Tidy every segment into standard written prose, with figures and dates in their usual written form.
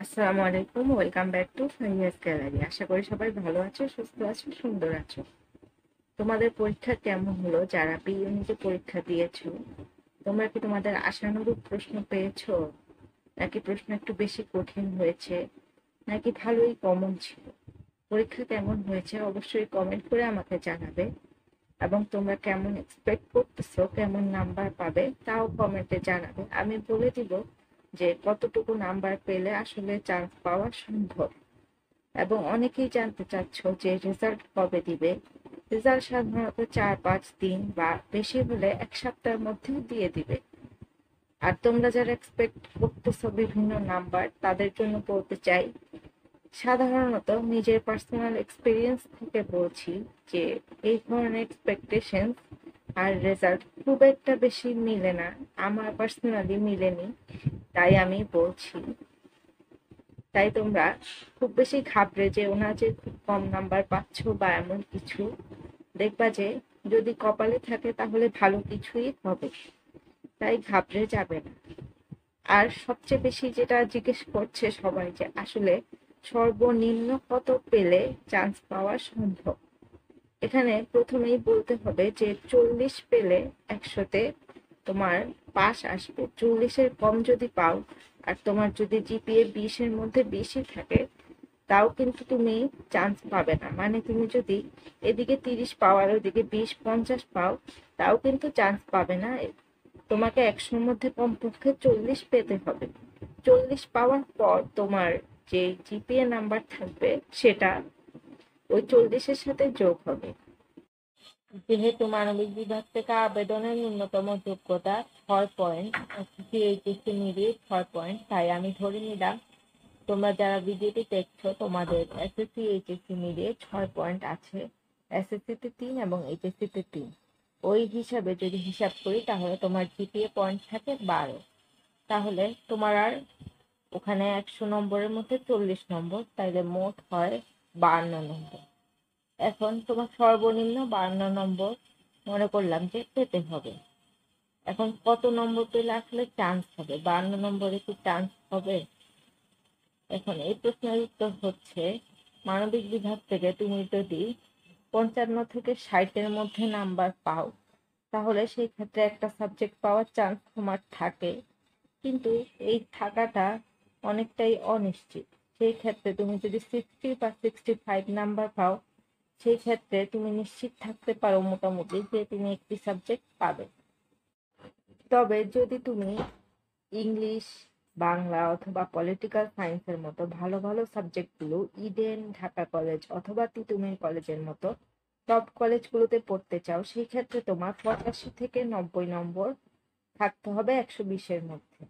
আসসালামু আলাইকুম, welcome back to ফারিয়াস gallery. আশা করি সবাই ভালো আছো, সুস্থ আছো, সুন্দর আছো। তোমাদের পরীক্ষা কেমন হলো? যারা বি ইউনিটে পরীক্ষা দিয়েছো, তোমরা কি তোমাদের আশানুরূপ প্রশ্ন পেয়েছো, নাকি প্রশ্ন একটু বেশি কঠিন হয়েছে, নাকি ভালোই কমন ছিল? পরীক্ষা কেমন হয়েছে অবশ্যই কমেন্ট করে আমাকে জানাবে, এবং তোমরা কেমন এক্সপেক্ট করতেছো, কেমন নাম্বার পাবে তাও কমেন্টে জানাবে। আমি বলে দিব যে কতটুকু নাম্বার পেলে আসলে চান্স পাওয়া সম্ভব। এবং অনেকেই জানতে চাচ্ছ যে রেজাল্ট কবে দিবে। রেজাল্ট সাধারণত 4-5 দিন বা বেশি হলে 1 সপ্তাহের মধ্যেও দিয়ে দিবে। আর তোমরা যারা এক্সপেক্ট করতেছো বিভিন্ন নাম্বার, তাদের জন্য বলতে চাই, সাধারণত নিজের পার্সোনাল এক্সপিরিয়েন্স থেকে বলছি যে এই ধরনের এক্সপেকটেশন আর রেজাল্ট খুব একটা বেশি মিলে না। আমার পার্সোনালি মিলেনি, তাই আমি বলছি। তাই তোমরা খুব বেশি ঘাবড়ে যেও না যে খুব কম নাম্বার পাচ্ছ বা এমন কিছু। দেখবা যে যদি কপালে থাকে তাহলে ভালো কিছুই হবে, তাই ঘাবড়ে যাবে না। আর সবচেয়ে বেশি যেটা জিজ্ঞেস করছে সবাই, যে আসলে সর্বনিম্ন কত পেলে চান্স পাওয়া সম্ভব। এখানে প্রথমেই বলতে হবে যে 40 পেলে 100-তে তোমার পাস আসবে। 40-এর কম যদি পাও, আর তোমার যদি জিপিএ 20-এর মধ্যে বেশি থাকে, তাও কিন্তু তুমি চান্স পাবে না। মানে তুমি যদি এদিকে 30 পাও আর ওদিকে 20-50 পাও, তাও কিন্তু চান্স পাবে না। তোমাকে 100-র মধ্যে কমপক্ষে 40 পেতে হবে। 40 পাওয়ার পর তোমার যে জিপিএ নাম্বার থাকবে, সেটা ওই 40-এর সাথে যোগ হবে। যেহেতু মানবিক বিভাগ থেকে আবেদনের ন্যূনতম যোগ্যতা 6 পয়েন্ট, সিএইচএসসি মিলিয়ে 6 পয়েন্ট, তাই আমি ধরে নিলাম তোমরা যারা ভিডিওটি দেখছো তোমাদের এসএসসি এইচএসসি মিলিয়ে 6 পয়েন্ট আছে। এসএসসি তে 3 এবং এইচএসসি তে 3। ওই হিসাবে যদি হিসাব করি তাহলে তোমার জিপিএ পয়েন্ট থাকে 12। তাহলে তোমার আর ওখানে 100 নম্বরের মধ্যে 40 নম্বর, তাইলে মোট হয় 52 নম্বর। এখন তোমার সর্বনিম্ন 52 নম্বর মনে করলাম যে পেতে হবে। এখন কত নম্বর পেলে আসলে চান্স হবে? 52 নম্বরে কি চান্স হবে? এখন এই প্রশ্নের উত্তর হচ্ছে, মানবিক বিভাগ থেকে তুমি যদি 55 থেকে 60-এর মধ্যে নাম্বার পাও, তাহলে সেই ক্ষেত্রে একটা সাবজেক্ট পাওয়ার চান্স তোমার থাকে। কিন্তু এই থাকাটা অনেকটাই অনিশ্চিত। সেই ক্ষেত্রে তুমি যদি 60 বা 65 নাম্বার পাও, সেই ক্ষেত্রে তুমি নিশ্চিত থাকতে পারো মোটামুটি যে তুমি একটি সাবজেক্ট পাবে। তবে যদি তুমি ইংলিশ, বাংলা অথবা পলিটিক্যাল সায়েন্সের মতো ভালো ভালো সাবজেক্টগুলো ইডেন, ঢাকা কলেজ অথবা তিতুমির কলেজের মতো টপ কলেজগুলোতে পড়তে চাও, সেই ক্ষেত্রে তোমার 85 থেকে 90 নম্বর থাকতে হবে 120-এর মধ্যে।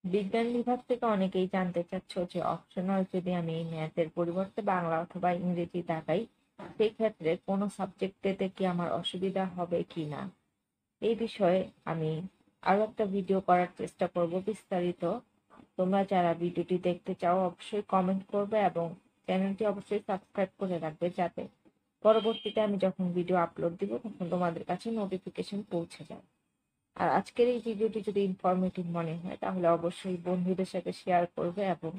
বিজ্ঞান বিভাগ থেকে অনেকেই জানতে চাচ্ছ যে অপশনাল যদি আমি ম্যাথের পরিবর্তে বাংলা অথবা ইংরেজি তাকাই, সেই ক্ষেত্রে কোনো সাবজেক্ট পেতে কি আমার অসুবিধা হবে কি না। এই বিষয়ে আমি আরো একটা ভিডিও করার চেষ্টা করব বিস্তারিত। তোমরা যারা ভিডিওটি দেখতে চাও অবশ্যই কমেন্ট করবে এবং চ্যানেলটি অবশ্যই সাবস্ক্রাইব করে রাখবে, যাতে পরবর্তীতে আমি যখন ভিডিও আপলোড দিব তখন তোমাদের কাছে নোটিফিকেশন পৌঁছে যায়। আর আজকের এই ভিডিওটি যদি ইনফরমেটিভ মনে হয় তাহলে অবশ্যই বন্ধুদের সাথে শেয়ার করবে এবং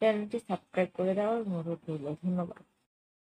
চ্যানেলটি সাবস্ক্রাইব করে দেওয়ার অনুরোধ রইল। ধন্যবাদ।